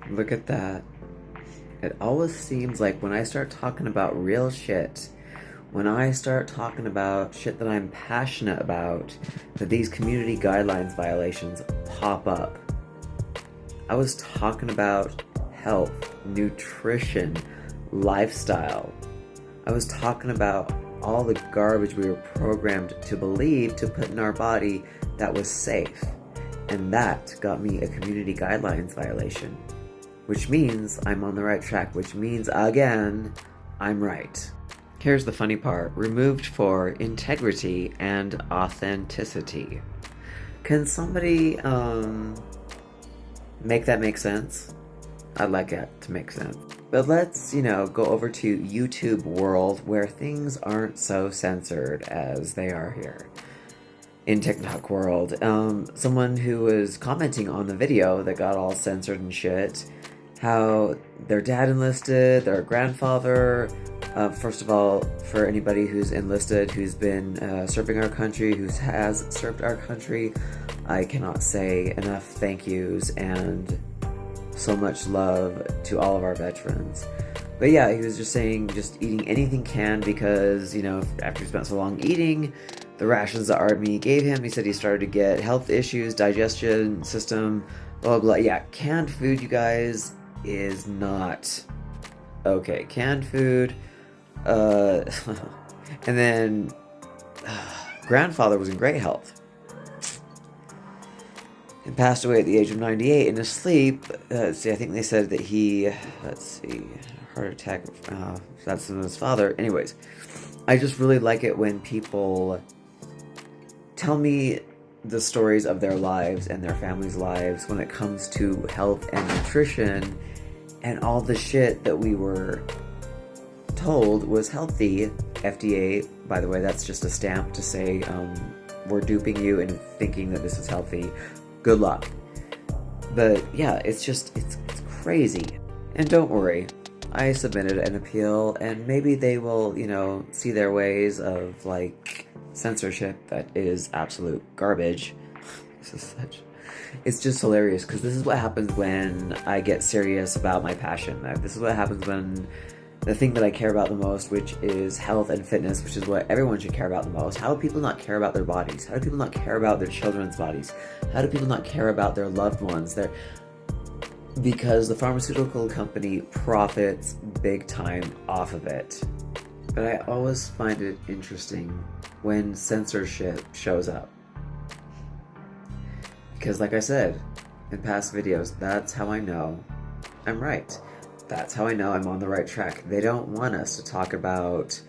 Look at that. It always seems like when I start talking about real shit, when I start talking about shit that I'm passionate about, that these community guidelines violations pop up. I was talking about health, nutrition, lifestyle. I was talking about all the garbage we were programmed to believe to put in our body that was safe. And that got me a community guidelines violation. Which means I'm on the right track, which means, again, I'm right. Here's the funny part. Removed for integrity and authenticity. Can somebody, make that make sense? I'd like it to make sense. But let's, go over to YouTube world where things aren't so censored as they are here. In TikTok world, someone who was commenting on the video that got all censored and shit, how their dad enlisted, their grandfather. First of all, for anybody who's enlisted, who's been serving our country, who has served our country, I cannot say enough thank yous and so much love to all of our veterans. But yeah, he was just saying just eating anything canned because, after he spent so long eating the rations the army gave him, he said he started to get health issues, digestion system, blah, blah. Yeah, canned food, you guys, is not okay. Canned food, and then grandfather was in great health and passed away at the age of 98 in his sleep. I think they said that he, heart attack, that's his father. Anyways, I just really like it when people tell me the stories of their lives and their families' lives when it comes to health and nutrition and all the shit that we were told was healthy. FDA, by the way, that's just a stamp to say we're duping you into thinking that this is healthy. Good luck. But yeah, it's crazy. And don't worry, I submitted an appeal and maybe they will, see their ways of censorship that is absolute garbage. It's just hilarious because this is what happens when I get serious about my passion. This is what happens when the thing that I care about the most, which is health and fitness, which is what everyone should care about the most. How do people not care about their bodies? How do people not care about their children's bodies? How do people not care about their loved ones? Because the pharmaceutical company profits big time off of it. But I always find it interesting when censorship shows up. Because like I said in past videos, that's how I know I'm right. That's how I know I'm on the right track. They don't want us to talk about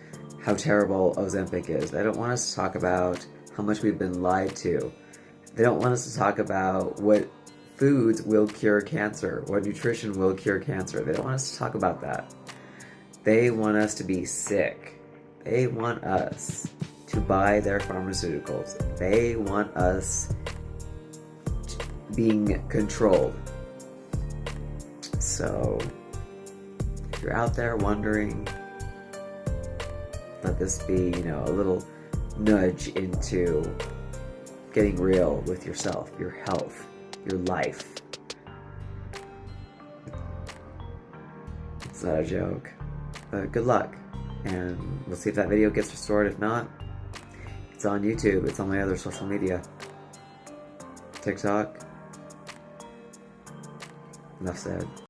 how terrible Ozempic is. They don't want us to talk about how much we've been lied to. They don't want us to talk about what foods will cure cancer, what nutrition will cure cancer. They don't want us to talk about that. They want us to be sick. They want us to buy their pharmaceuticals. They want us being controlled. So, if you're out there wondering, let this be, a little nudge into getting real with yourself, your health, your life. It's not a joke. But good luck. And we'll see if that video gets restored. If not, it's on YouTube. It's on my other social media. TikTok. Enough said.